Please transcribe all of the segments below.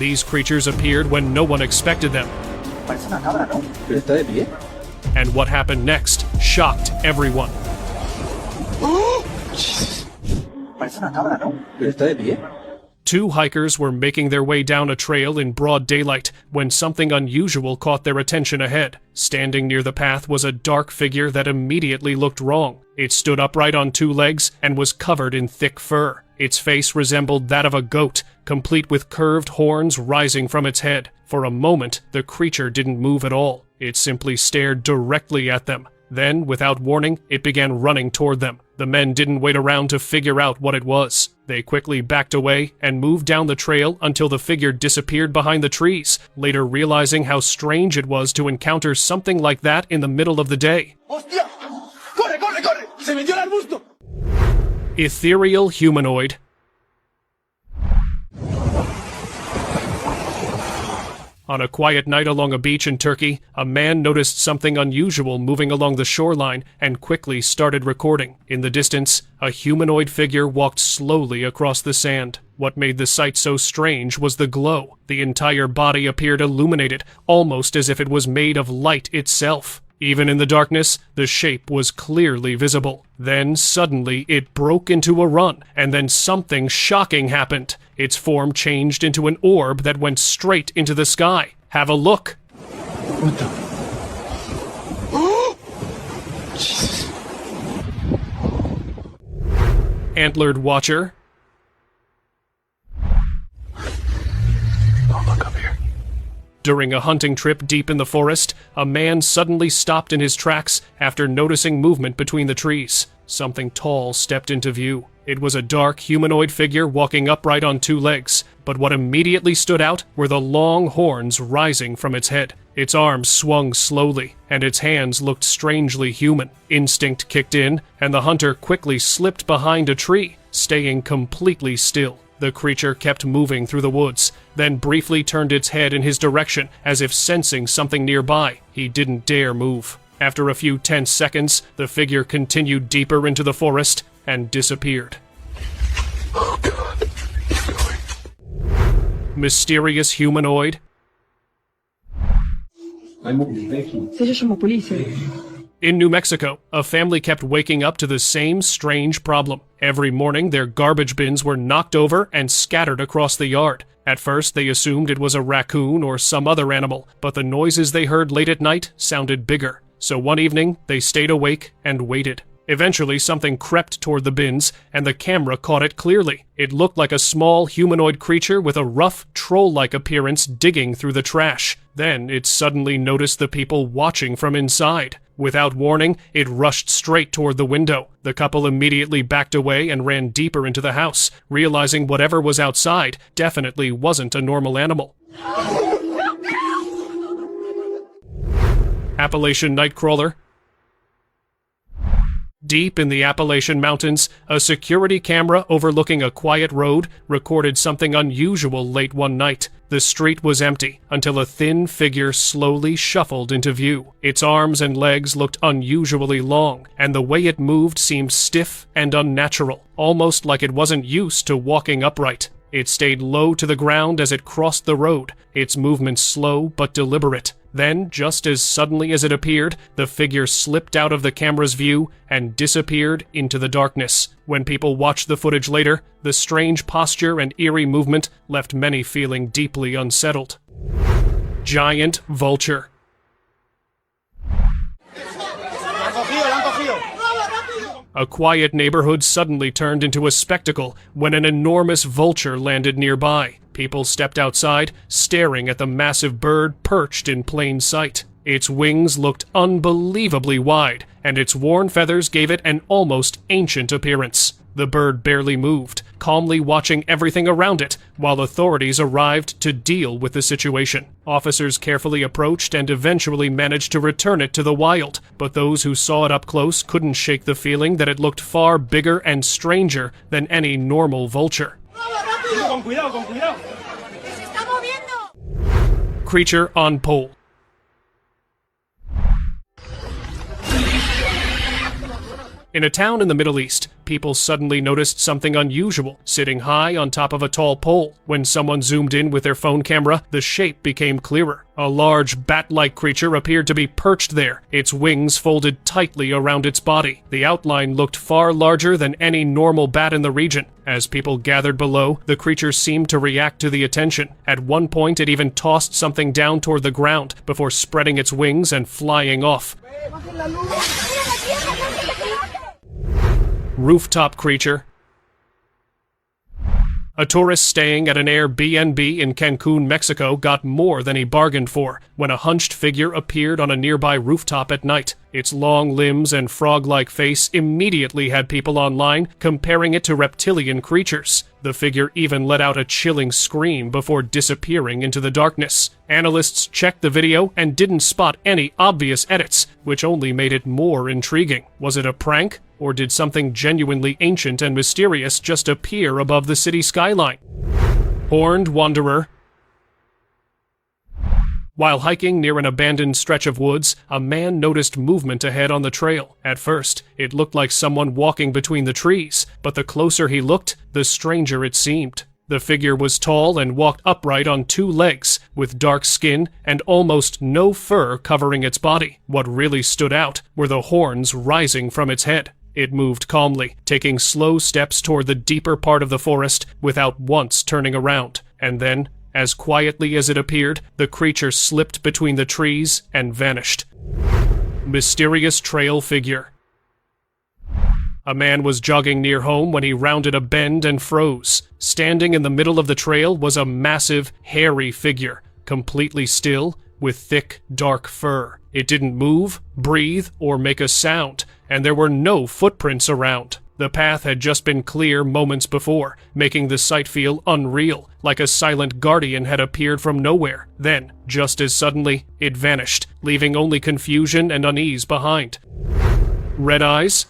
These creatures appeared when no one expected them. Parece una cabra, ¿no? Pero está de pie. And what happened next shocked everyone. Parece una cabra, ¿no? Pero está de pie. Two hikers were making their way down a trail in broad daylight when something unusual caught their attention ahead. Standing near the path was a dark figure that immediately looked wrong. It stood upright on two legs and was covered in thick fur. Its face resembled that of a goat, complete with curved horns rising from its head. For a moment, the creature didn't move at all. It simply stared directly at them. Then, without warning, it began running toward them. The men didn't wait around to figure out what it was. They quickly backed away and moved down the trail until the figure disappeared behind the trees, later realizing how strange it was to encounter something like that in the middle of the day. ¡Hostia! ¡Corre, corre, corre! ¡Se metió al arbusto! Ethereal humanoid. On a quiet night along a beach in Turkey, a man noticed something unusual moving along the shoreline and quickly started recording. In the distance, a humanoid figure walked slowly across the sand. What made the sight so strange was the glow. The entire body appeared illuminated, almost as if it was made of light itself. Even in the darkness, the shape was clearly visible. Then, suddenly, it broke into a run, and then something shocking happened. Its form changed into an orb that went straight into the sky. Have a look. What the? Jesus. Antlered Watcher. Don't look up here. During a hunting trip deep in the forest, a man suddenly stopped in his tracks after noticing movement between the trees. Something tall stepped into view. It was a dark humanoid figure walking upright on two legs, but what immediately stood out were the long horns rising from its head. Its arms swung slowly, and its hands looked strangely human. Instinct kicked in, and the hunter quickly slipped behind a tree, staying completely still. The creature kept moving through the woods, then briefly turned its head in his direction as if sensing something nearby. He didn't dare move. After a few tense seconds, the figure continued deeper into the forest and disappeared. Oh God. Keep going. Mysterious humanoid. Seja chamou a polícia? In New Mexico, a family kept waking up to the same strange problem. Every morning, their garbage bins were knocked over and scattered across the yard. At first, they assumed it was a raccoon or some other animal, but the noises they heard late at night sounded bigger. So one evening, they stayed awake and waited. Eventually, something crept toward the bins, and the camera caught it clearly. It looked like a small humanoid creature with a rough, troll-like appearance digging through the trash. Then, it suddenly noticed the people watching from inside. Without warning, it rushed straight toward the window. The couple immediately backed away and ran deeper into the house, realizing whatever was outside definitely wasn't a normal animal. Appalachian Nightcrawler. Deep in the Appalachian Mountains, a security camera overlooking a quiet road recorded something unusual late one night. The street was empty until a thin figure slowly shuffled into view. Its arms and legs looked unusually long, and the way it moved seemed stiff and unnatural, almost like it wasn't used to walking upright. It stayed low to the ground as it crossed the road, its movements slow but deliberate. Then, just as suddenly as it appeared, the figure slipped out of the camera's view and disappeared into the darkness. When people watched the footage later, the strange posture and eerie movement left many feeling deeply unsettled. Giant vulture. A quiet neighborhood suddenly turned into a spectacle when an enormous vulture landed nearby. People stepped outside, staring at the massive bird perched in plain sight. Its wings looked unbelievably wide, and its worn feathers gave it an almost ancient appearance. The bird barely moved, calmly watching everything around it, while authorities arrived to deal with the situation. Officers carefully approached and eventually managed to return it to the wild, but those who saw it up close couldn't shake the feeling that it looked far bigger and stranger than any normal vulture. Creature on pole. In a town in the Middle East, people suddenly noticed something unusual, sitting high on top of a tall pole. When someone zoomed in with their phone camera, the shape became clearer. A large bat-like creature appeared to be perched there, its wings folded tightly around its body. The outline looked far larger than any normal bat in the region. As people gathered below, the creature seemed to react to the attention. At one point, it even tossed something down toward the ground before spreading its wings and flying off. Rooftop creature. A tourist staying at an Airbnb in Cancun, Mexico, got more than he bargained for when a hunched figure appeared on a nearby rooftop at night. Its long limbs and frog-like face immediately had people online comparing it to reptilian creatures. The figure even let out a chilling scream before disappearing into the darkness. Analysts checked the video and didn't spot any obvious edits, which only made it more intriguing. Was it a prank? Or did something genuinely ancient and mysterious just appear above the city skyline? Horned wanderer. While hiking near an abandoned stretch of woods, a man noticed movement ahead on the trail. At first, it looked like someone walking between the trees, but the closer he looked, the stranger it seemed. The figure was tall and walked upright on two legs, with dark skin and almost no fur covering its body. What really stood out were the horns rising from its head. It moved calmly, taking slow steps toward the deeper part of the forest without once turning around. And then, as quietly as it appeared, the creature slipped between the trees and vanished. Mysterious trail figure. A man was jogging near home when he rounded a bend and froze. Standing in the middle of the trail was a massive, hairy figure, completely still, with thick, dark fur. It didn't move, breathe, or make a sound, and there were no footprints around. The path had just been clear moments before, making the sight feel unreal, like a silent guardian had appeared from nowhere. Then, just as suddenly, it vanished, leaving only confusion and unease behind. Red eyes?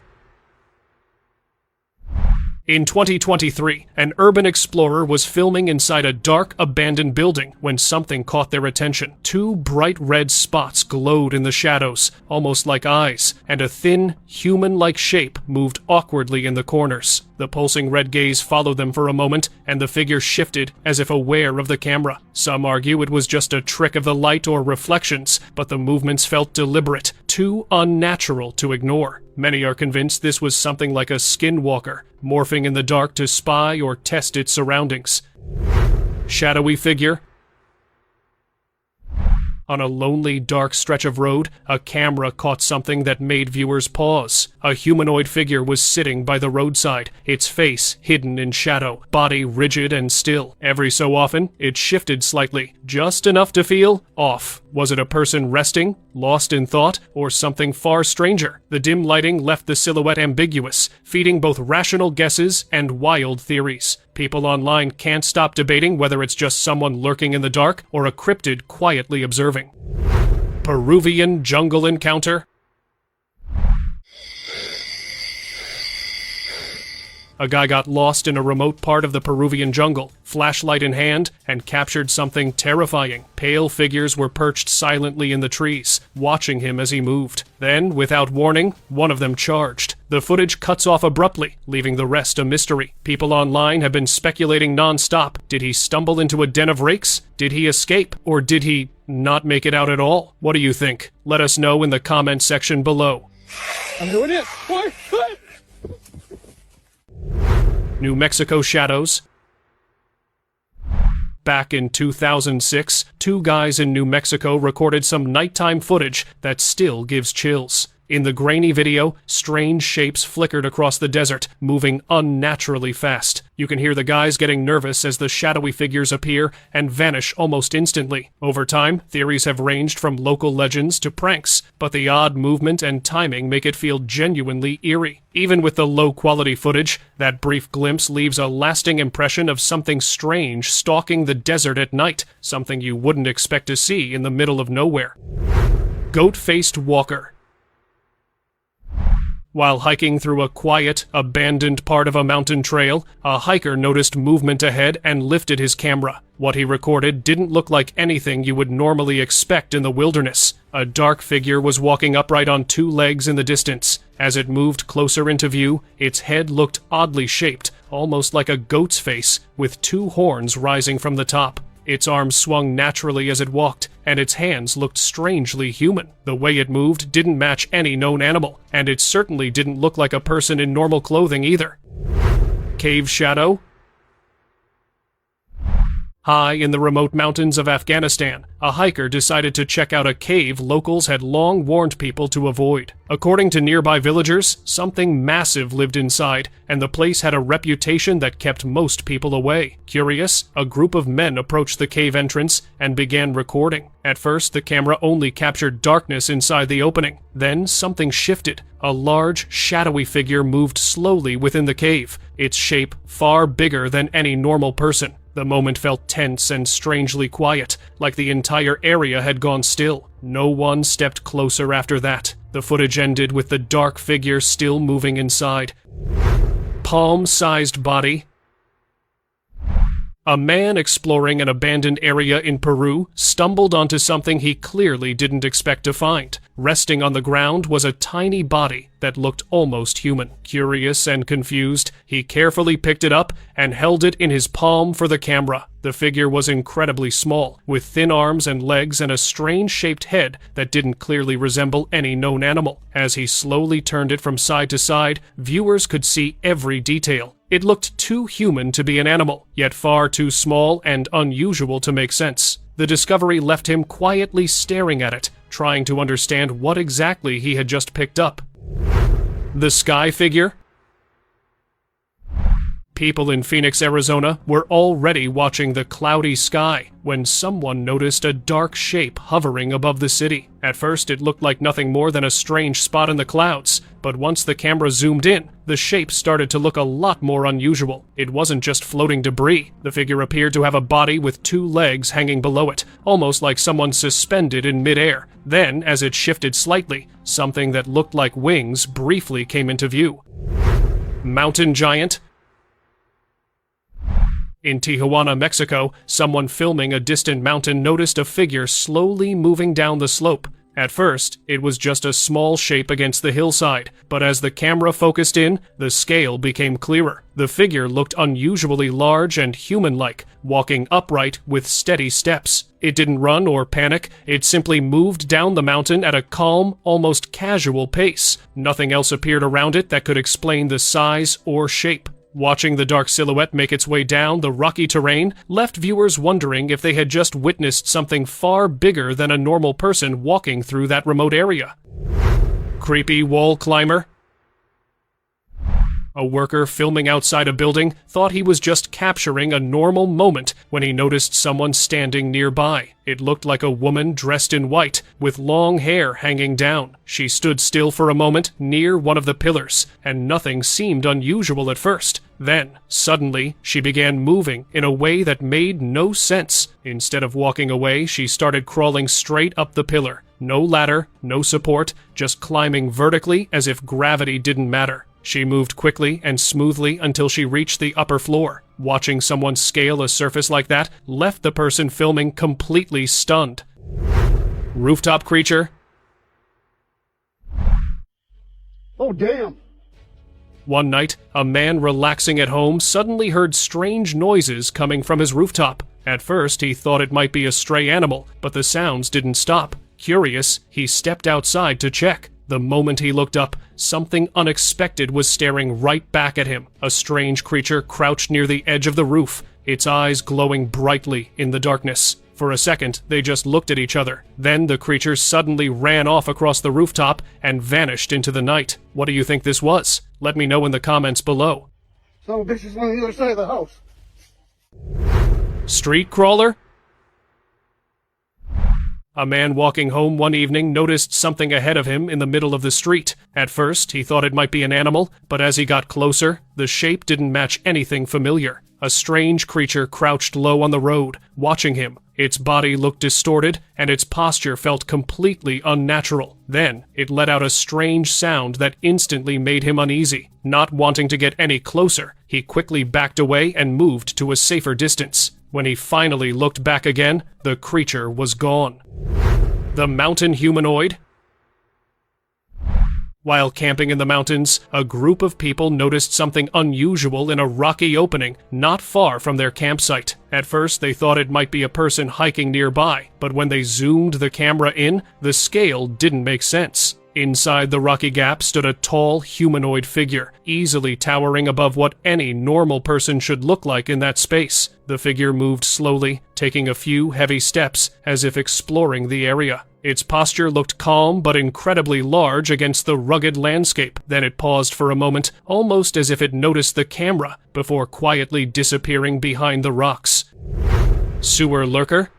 In 2023, an urban explorer was filming inside a dark, abandoned building when something caught their attention. Two bright red spots glowed in the shadows, almost like eyes, and a thin, human-like shape moved awkwardly in the corners. The pulsing red gaze followed them for a moment, and the figure shifted as if aware of the camera. Some argue it was just a trick of the light or reflections, but the movements felt deliberate, too unnatural to ignore. Many are convinced this was something like a skinwalker, morphing in the dark to spy or test its surroundings. Shadowy figure. On a lonely, dark stretch of road, a camera caught something that made viewers pause. A humanoid figure was sitting by the roadside, its face hidden in shadow, body rigid and still. Every so often, it shifted slightly, just enough to feel off. Was it a person resting, lost in thought, or something far stranger? The dim lighting left the silhouette ambiguous, feeding both rational guesses and wild theories. People online can't stop debating whether it's just someone lurking in the dark or a cryptid quietly observing. Peruvian jungle encounter. A guy got lost in a remote part of the Peruvian jungle, flashlight in hand, and captured something terrifying. Pale figures were perched silently in the trees, watching him as he moved. Then, without warning, one of them charged. The footage cuts off abruptly, leaving the rest a mystery. People online have been speculating non-stop. Did he stumble into a den of rakes? Did he escape? Or did he not make it out at all? What do you think? Let us know in the comment section below. I'm doing it. What? New Mexico shadows. Back in 2006, two guys in New Mexico recorded some nighttime footage that still gives chills. In the grainy video, strange shapes flickered across the desert, moving unnaturally fast. You can hear the guys getting nervous as the shadowy figures appear and vanish almost instantly. Over time, theories have ranged from local legends to pranks, but the odd movement and timing make it feel genuinely eerie. Even with the low-quality footage, that brief glimpse leaves a lasting impression of something strange stalking the desert at night, something you wouldn't expect to see in the middle of nowhere. Goat-faced walker. While hiking through a quiet, abandoned part of a mountain trail, a hiker noticed movement ahead and lifted his camera. What he recorded didn't look like anything you would normally expect in the wilderness. A dark figure was walking upright on two legs in the distance. As it moved closer into view, its head looked oddly shaped, almost like a goat's face, with two horns rising from the top. Its arms swung naturally as it walked, and its hands looked strangely human. The way it moved didn't match any known animal, and it certainly didn't look like a person in normal clothing either. Cave shadow? High in the remote mountains of Afghanistan, a hiker decided to check out a cave locals had long warned people to avoid. According to nearby villagers, something massive lived inside, and the place had a reputation that kept most people away. Curious, a group of men approached the cave entrance and began recording. At first, the camera only captured darkness inside the opening. Then something shifted. A large, shadowy figure moved slowly within the cave, its shape far bigger than any normal person. The moment felt tense and strangely quiet, like the entire area had gone still. No one stepped closer after that. The footage ended with the dark figure still moving inside. Palm-sized body. A man exploring an abandoned area in Peru stumbled onto something he clearly didn't expect to find. Resting on the ground was a tiny body that looked almost human. Curious and confused, he carefully picked it up and held it in his palm for the camera. The figure was incredibly small, with thin arms and legs and a strange-shaped head that didn't clearly resemble any known animal. As he slowly turned it from side to side, viewers could see every detail. It looked too human to be an animal, yet far too small and unusual to make sense. The discovery left him quietly staring at it, trying to understand what exactly he had just picked up. The sky figure? People in Phoenix, Arizona were already watching the cloudy sky when someone noticed a dark shape hovering above the city. At first, it looked like nothing more than a strange spot in the clouds, but once the camera zoomed in, the shape started to look a lot more unusual. It wasn't just floating debris. The figure appeared to have a body with two legs hanging below it, almost like someone suspended in midair. Then, as it shifted slightly, something that looked like wings briefly came into view. Mountain giant? In Tijuana, Mexico, someone filming a distant mountain noticed a figure slowly moving down the slope. At first, it was just a small shape against the hillside, but as the camera focused in, the scale became clearer. The figure looked unusually large and human-like, walking upright with steady steps. It didn't run or panic, it simply moved down the mountain at a calm, almost casual pace. Nothing else appeared around it that could explain the size or shape. Watching the dark silhouette make its way down the rocky terrain left viewers wondering if they had just witnessed something far bigger than a normal person walking through that remote area. Creepy wall climber? A worker filming outside a building thought he was just capturing a normal moment when he noticed someone standing nearby. It looked like a woman dressed in white, with long hair hanging down. She stood still for a moment near one of the pillars, and nothing seemed unusual at first. Then, suddenly, she began moving in a way that made no sense. Instead of walking away, she started crawling straight up the pillar. No ladder, no support, just climbing vertically as if gravity didn't matter. She moved quickly and smoothly until she reached the upper floor. Watching someone scale a surface like that left the person filming completely stunned. Rooftop creature? Oh, damn. One night, a man relaxing at home suddenly heard strange noises coming from his rooftop. At first, he thought it might be a stray animal, but the sounds didn't stop. Curious, he stepped outside to check. The moment he looked up, something unexpected was staring right back at him. A strange creature crouched near the edge of the roof, its eyes glowing brightly in the darkness. For a second, they just looked at each other. Then the creature suddenly ran off across the rooftop and vanished into the night. What do you think this was? Let me know in the comments below. Some bitch is on the other side of the house. Street crawler? A man walking home one evening noticed something ahead of him in the middle of the street. At first, he thought it might be an animal, but as he got closer, the shape didn't match anything familiar. A strange creature crouched low on the road, watching him. Its body looked distorted, and its posture felt completely unnatural. Then, it let out a strange sound that instantly made him uneasy. Not wanting to get any closer, he quickly backed away and moved to a safer distance. When he finally looked back again, the creature was gone. The mountain humanoid? While camping in the mountains, a group of people noticed something unusual in a rocky opening not far from their campsite. At first, they thought it might be a person hiking nearby, but when they zoomed the camera in, the scale didn't make sense. Inside the rocky gap stood a tall humanoid figure, easily towering above what any normal person should look like in that space. The figure moved slowly, taking a few heavy steps, as if exploring the area. Its posture looked calm but incredibly large against the rugged landscape. Then it paused for a moment, almost as if it noticed the camera, before quietly disappearing behind the rocks. Sewer lurker?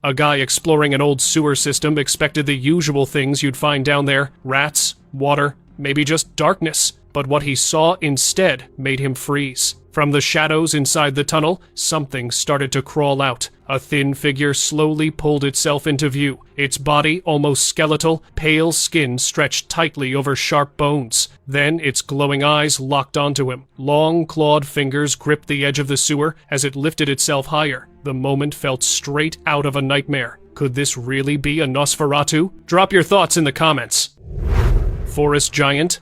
A guy exploring an old sewer system expected the usual things you'd find down there: rats, water, maybe just darkness. But what he saw instead made him freeze. From the shadows inside the tunnel, something started to crawl out. A thin figure slowly pulled itself into view, its body almost skeletal, pale skin stretched tightly over sharp bones. Then its glowing eyes locked onto him. Long clawed fingers gripped the edge of the sewer as it lifted itself higher. The moment felt straight out of a nightmare. Could this really be a Nosferatu? Drop your thoughts in the comments. Forest giant?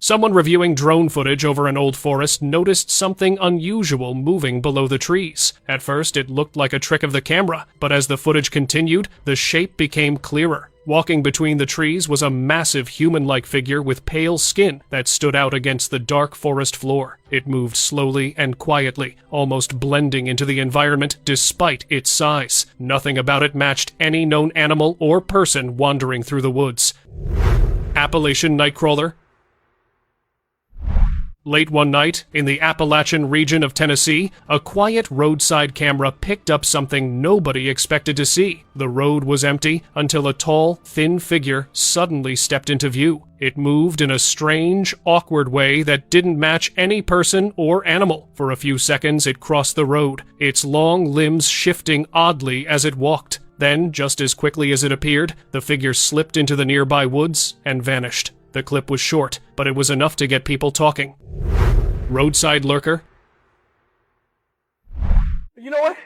Someone reviewing drone footage over an old forest noticed something unusual moving below the trees. At first, it looked like a trick of the camera, but as the footage continued, the shape became clearer. Walking between the trees was a massive human-like figure with pale skin that stood out against the dark forest floor. It moved slowly and quietly, almost blending into the environment despite its size. Nothing about it matched any known animal or person wandering through the woods. Appalachian Nightcrawler? Late one night, in the Appalachian region of Tennessee, a quiet roadside camera picked up something nobody expected to see. The road was empty until a tall, thin figure suddenly stepped into view. It moved in a strange, awkward way that didn't match any person or animal. For a few seconds, it crossed the road, its long limbs shifting oddly as it walked. Then, just as quickly as it appeared, the figure slipped into the nearby woods and vanished. The clip was short, but it was enough to get people talking. Roadside lurker? You know what?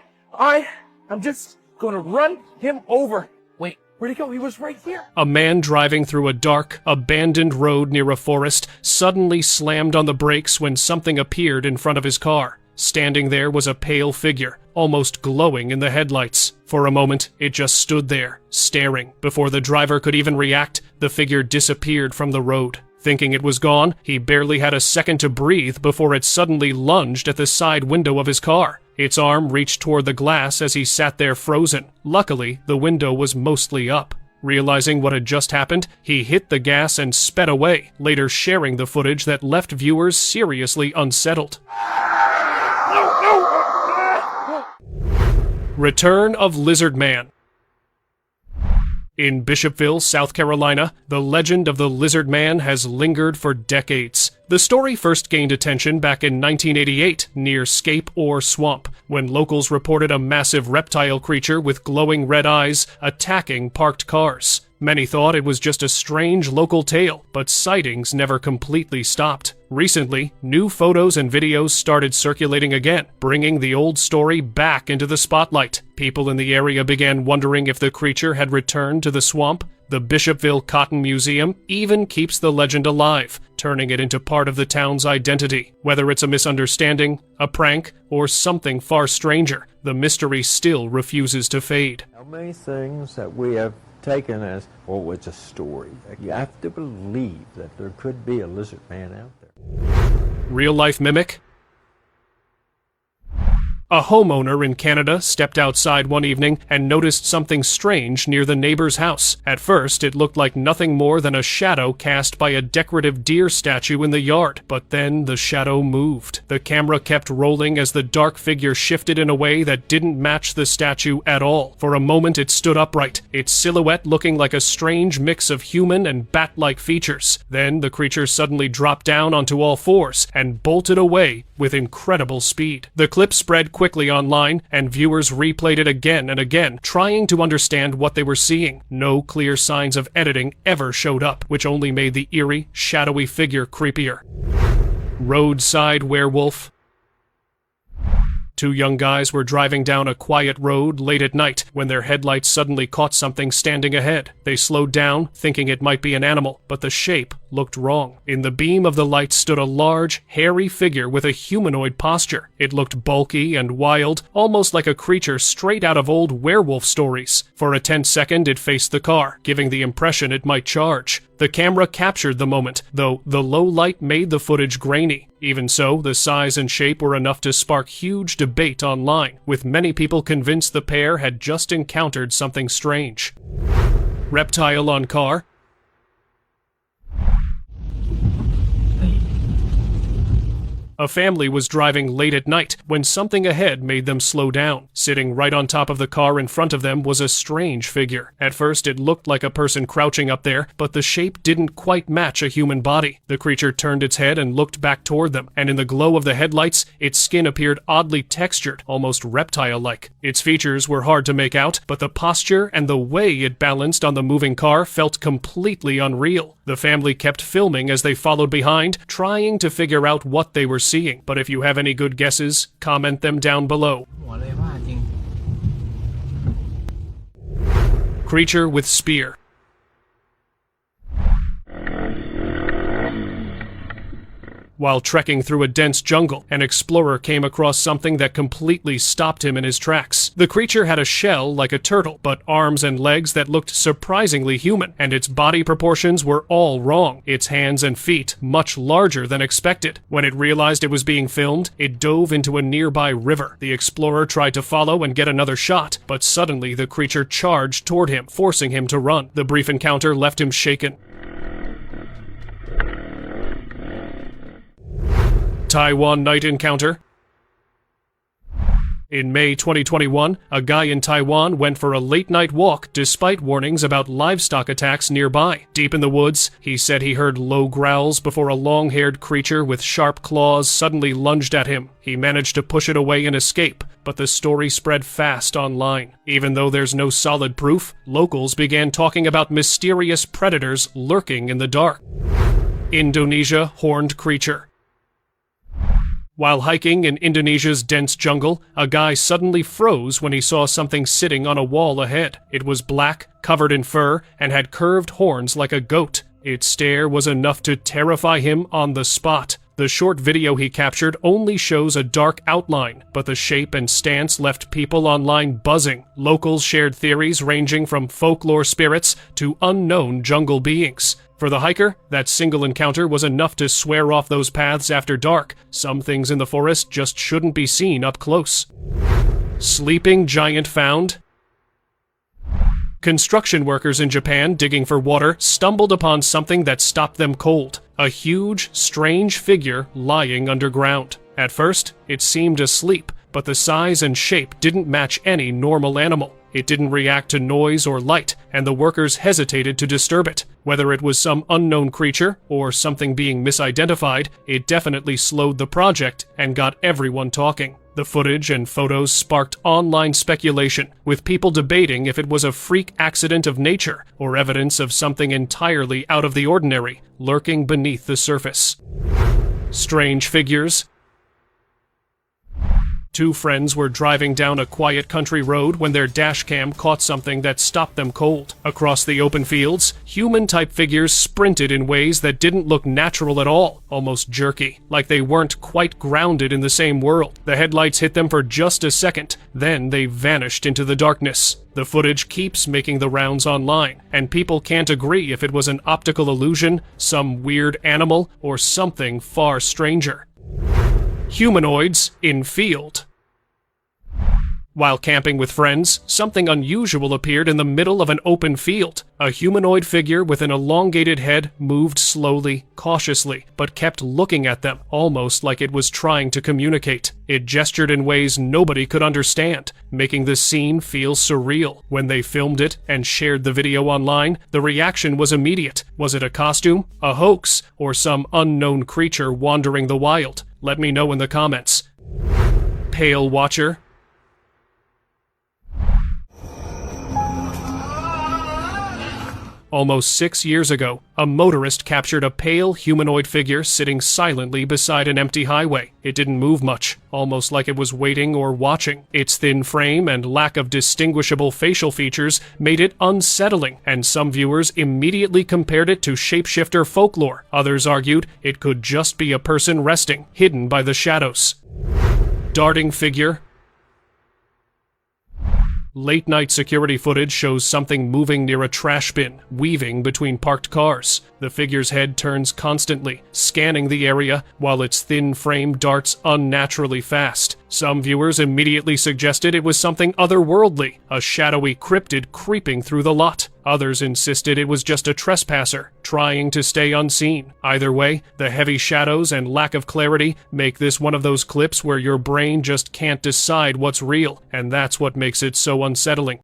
I'm just gonna run him over. Wait, where'd he go? He was right here. A man driving through a dark, abandoned road near a forest suddenly slammed on the brakes when something appeared in front of his car. Standing there was a pale figure, almost glowing in the headlights. For a moment, it just stood there, staring. Before the driver could even react, the figure disappeared from the road. Thinking it was gone, he barely had a second to breathe before it suddenly lunged at the side window of his car. Its arm reached toward the glass as he sat there frozen. Luckily, the window was mostly up. Realizing what had just happened, he hit the gas and sped away, later sharing the footage that left viewers seriously unsettled. Return of Lizard Man. In Bishopville, South Carolina, the legend of the Lizard Man has lingered for decades. The story first gained attention back in 1988 near Scape Ore Swamp, when locals reported a massive reptile creature with glowing red eyes attacking parked cars. Many thought it was just a strange local tale, but sightings never completely stopped. Recently, new photos and videos started circulating again, bringing the old story back into the spotlight. People in the area began wondering if the creature had returned to the swamp. The Bishopville Cotton Museum even keeps the legend alive, turning it into part of the town's identity. Whether it's a misunderstanding, a prank, or something far stranger, the mystery still refuses to fade. How many things that we have taken as, oh, it's a story. You have to believe that there could be a lizard man out there. Real-life mimic? A homeowner in Canada stepped outside one evening and noticed something strange near the neighbor's house. At first, it looked like nothing more than a shadow cast by a decorative deer statue in the yard, but then the shadow moved. The camera kept rolling as the dark figure shifted in a way that didn't match the statue at all. For a moment, it stood upright, its silhouette looking like a strange mix of human and bat-like features. Then the creature suddenly dropped down onto all fours and bolted away with incredible speed. The clip spread quickly online, and viewers replayed it again and again, trying to understand what they were seeing. No clear signs of editing ever showed up, which only made the eerie, shadowy figure creepier. Roadside werewolf. Two young guys were driving down a quiet road late at night when their headlights suddenly caught something standing ahead. They slowed down, thinking it might be an animal, but the shape looked wrong. In the beam of the light stood a large, hairy figure with a humanoid posture. It looked bulky and wild, almost like a creature straight out of old werewolf stories. For a tense second, it faced the car, giving the impression it might charge. The camera captured the moment, though the low light made the footage grainy. Even so, the size and shape were enough to spark huge debate online, with many people convinced the pair had just encountered something strange. Reptile on car. A family was driving late at night when something ahead made them slow down. Sitting right on top of the car in front of them was a strange figure. At first, it looked like a person crouching up there, but the shape didn't quite match a human body. The creature turned its head and looked back toward them, and in the glow of the headlights, its skin appeared oddly textured, almost reptile-like. Its features were hard to make out, but the posture and the way it balanced on the moving car felt completely unreal. The family kept filming as they followed behind, trying to figure out what they were seeing. But if you have any good guesses, comment them down below. Creature with spear. While trekking through a dense jungle, an explorer came across something that completely stopped him in his tracks. The creature had a shell like a turtle, but arms and legs that looked surprisingly human, and its body proportions were all wrong. Its hands and feet much larger than expected. When it realized it was being filmed, it dove into a nearby river. The explorer tried to follow and get another shot, but suddenly the creature charged toward him, forcing him to run. The brief encounter left him shaken. Taiwan night encounter. In May 2021, a guy in Taiwan went for a late-night walk despite warnings about livestock attacks nearby. Deep in the woods, he said he heard low growls before a long-haired creature with sharp claws suddenly lunged at him. He managed to push it away and escape, but the story spread fast online. Even though there's no solid proof, locals began talking about mysterious predators lurking in the dark. Indonesia horned creature. While hiking in Indonesia's dense jungle, a guy suddenly froze when he saw something sitting on a wall ahead. It was black, covered in fur, and had curved horns like a goat. Its stare was enough to terrify him on the spot. The short video he captured only shows a dark outline, but the shape and stance left people online buzzing. Locals shared theories ranging from folklore spirits to unknown jungle beings. For the hiker, that single encounter was enough to swear off those paths after dark. Some things in the forest just shouldn't be seen up close. Sleeping giant found. Construction workers in Japan digging for water stumbled upon something that stopped them cold. A huge, strange figure lying underground. At first, it seemed asleep, but the size and shape didn't match any normal animal. It didn't react to noise or light, and the workers hesitated to disturb it. Whether it was some unknown creature or something being misidentified, it definitely slowed the project and got everyone talking. The footage and photos sparked online speculation, with people debating if it was a freak accident of nature or evidence of something entirely out of the ordinary lurking beneath the surface. Strange figures. Two friends were driving down a quiet country road when their dashcam caught something that stopped them cold. Across the open fields, human-type figures sprinted in ways that didn't look natural at all, almost jerky, like they weren't quite grounded in the same world. The headlights hit them for just a second, then they vanished into the darkness. The footage keeps making the rounds online, and people can't agree if it was an optical illusion, some weird animal, or something far stranger. Humanoids in field. While camping with friends, something unusual appeared in the middle of an open field. A humanoid figure with an elongated head moved slowly, cautiously, but kept looking at them, almost like it was trying to communicate. It gestured in ways nobody could understand, making the scene feel surreal. When they filmed it and shared the video online, the reaction was immediate. Was it a costume, a hoax, or some unknown creature wandering the wild? Let me know in the comments. Pale Watcher. Almost 6 years ago, a motorist captured a pale humanoid figure sitting silently beside an empty highway. It didn't move much, almost like it was waiting or watching. Its thin frame and lack of distinguishable facial features made it unsettling, and some viewers immediately compared it to shapeshifter folklore. Others argued it could just be a person resting, hidden by the shadows. Darting figure. Late-night security footage shows something moving near a trash bin, weaving between parked cars. The figure's head turns constantly, scanning the area, while its thin frame darts unnaturally fast. Some viewers immediately suggested it was something otherworldly, a shadowy cryptid creeping through the lot. Others insisted it was just a trespasser, trying to stay unseen. Either way, the heavy shadows and lack of clarity make this one of those clips where your brain just can't decide what's real, and that's what makes it so unsettling.